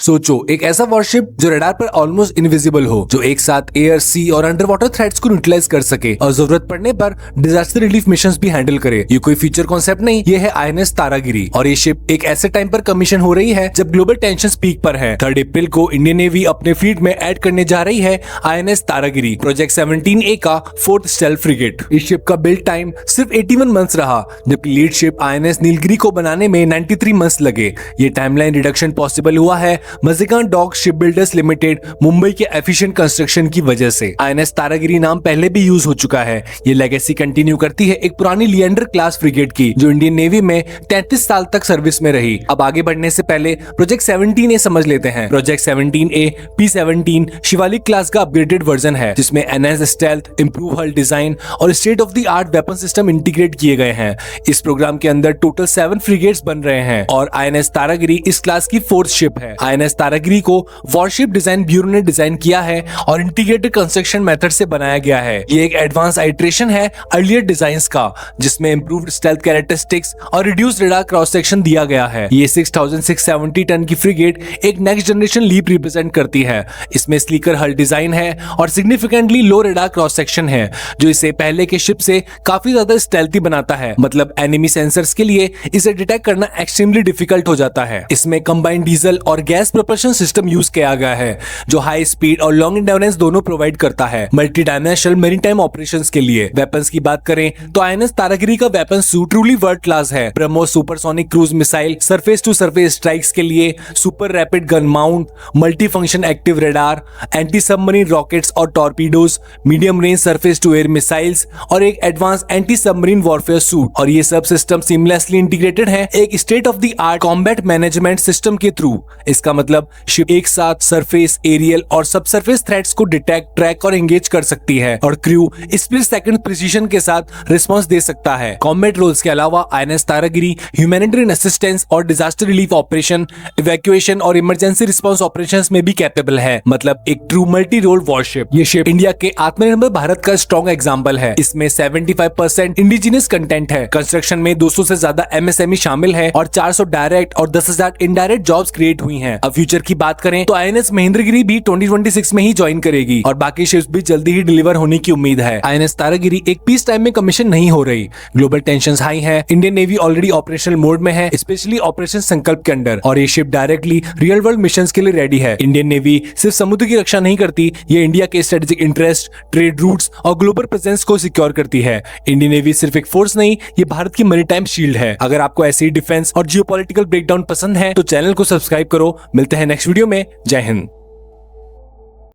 सोचो, एक ऐसा वॉरशिप जो रडार पर ऑलमोस्ट इनविजिबल हो, जो एक साथ एयर, सी और अंडर वाटर थ्रेट्स को न्यूट्रलाइज कर सके और जरूरत पड़ने पर डिजास्टर रिलीफ मिशंस भी हैंडल करे। ये कोई फ्यूचर कॉन्सेप्ट नहीं, ये है आईएनएस तारागिरी। और ये शिप एक ऐसे टाइम पर कमीशन हो रही है जब ग्लोबल टेंशन पीक पर है। 3 अप्रैल को इंडियन नेवी अपने फ्लीट में ऐड करने जा रही है आईएनएस तारागिरी, प्रोजेक्ट 17A का 4th स्टेल्थ फ्रिगेट। इस शिप का बिल्ड टाइम सिर्फ 81 मंथ्स रहा, जबकि लीड शिप आईएनएस नीलगिरी को बनाने में 93 मंथ्स लगे। ये टाइमलाइन रिडक्शन पॉसिबल हुआ है Mazagon dock ship builders limited Mumbai के एफिशिएंट कंस्ट्रक्शन की वजह से। आईएनएस तारागिरी नाम पहले भी यूज हो चुका है। ये लेगेसी कंटिन्यू करती है एक पुरानी लिएंडर क्लास फ्रिगेट की, जो इंडियन नेवी में 33 साल तक सर्विस में रही। अब आगे बढ़ने से पहले प्रोजेक्ट 17A समझ लेते हैं। Project 17A P-17 Shivalik class का अपग्रेडेड वर्जन है, जिसमें एनहांस्ड स्टेल्थ, इंप्रूव हल डिजाइन और state of the art weapon system integrate किए गए हैं। इस प्रोग्राम के अंदर टोटल 7 फ्रिगेट्स बन रहे हैं और आईएनएस तारागिरी इस क्लास की 4th शिप है। आईएनएस तारागिरी को वॉरशिप डिजाइन ब्यूरो ने डिजाइन किया है और इंटीग्रेटेड कंस्ट्रक्शन मेथड से बनाया गया है। ये एक एडवांस आइट्रेशन है अर्लियर डिजाइन्स का, जिसमें इंप्रूव्ड स्टेल्थ कैरेक्टरिस्टिक्स और रिड्यूस्ड रडार क्रॉस सेक्शन दिया गया है। ये 6670 टन की फ्रिगेट एक नेक्स्ट जनरेशन लीप रिप्रेजेंट करती है। इसमें स्लीकर हल डिजाइन है और सिग्निफिकेंटली लो रडार क्रॉस सेक्शन है, जो इसे पहले के शिप से काफी ज्यादा स्टेल्थी बनाता है। मतलब एनिमी सेंसर्स के लिए इसे डिटेक्ट करना एक्सट्रीमली डिफिकल्ट हो जाता है। इसमें कंबाइंड डीजल और गैस प्रोपल्शन सिस्टम यूज किया गया है, जो हाई स्पीड और लॉन्ग एंड्योरेंस दोनों प्रोवाइड करता है मल्टी डायमेंशनल मैरीटाइम ऑपरेशंस के लिए। वेपन्स की बात करें तो आईएनएस तारागिरी का weapon suite truly world class है। BrahMos supersonic cruise missile surface to surface strikes के लिए, super rapid gun mount, multi function active radar, anti submarine rockets और torpedoes, medium range surface to air missiles और एक advance anti submarine warfare suite. और ये सब system seamlessly integrated है एक state of the art combat management system के through. इसका मतलब शिप एक साथ सरफेस, एरियल और सब सरफेस थ्रेट्स को डिटेक्ट, ट्रैक और एंगेज कर सकती है, और क्रू स्प्लिट सेकंड प्रिसीजन के साथ रिस्पांस दे सकता है। कॉम्बैट रोल्स के अलावा आईएनएस तारागिरी ह्यूमैनिटेरियन असिस्टेंस और डिजास्टर रिलीफ ऑपरेशन, इवैक्यूएशन और इमरजेंसी रिस्पांस ऑपरेशंस में भी कैपेबल है। मतलब एक ट्रू मल्टी रोल वॉरशिप। ये शिप इंडिया के आत्मनिर्भर भारत का स्ट्रॉन्ग एग्जांपल है। इसमें 75% इंडिजिनियस कंटेंट है। कंस्ट्रक्शन में 200 से ज्यादा एमएसएमई शामिल है और 400 डायरेक्ट और 10,000 इनडायरेक्ट जॉब्स क्रिएट हुई हैं। अब फ्यूचर की बात करें तो आईएनएस महेंद्रगिरी भी 2026 में ही ज्वाइन करेगी और बाकी शिप्स भी जल्दी ही डिलीवर होने की उम्मीद है। आईएनएस तारागिरी एक पीस टाइम में कमीशन नहीं हो रही। ग्लोबल टेंशंस हाई है। Indian navy already operational mode में है, स्पेशली ऑपरेशन संकल्प के अंडर, और ये ship directly real world missions के लिए रेडी है। इंडियन नेवी सिर्फ समुद्र की रक्षा नहीं करती, ये इंडिया के स्ट्रेटेजिक इंटरेस्ट, ट्रेड रूट्स और ग्लोबल प्रेजेंस को सिक्योर करती है। इंडियन नेवी सिर्फ एक फोर्स नहीं, ये भारत की मैरीटाइम शील्ड है। अगर आपको ऐसी डिफेंस और जियोपॉलिटिकल ब्रेकडाउन पसंद है तो चैनल को सब्सक्राइब करो। मिलते हैं नेक्स्ट वीडियो में। जय हिंद।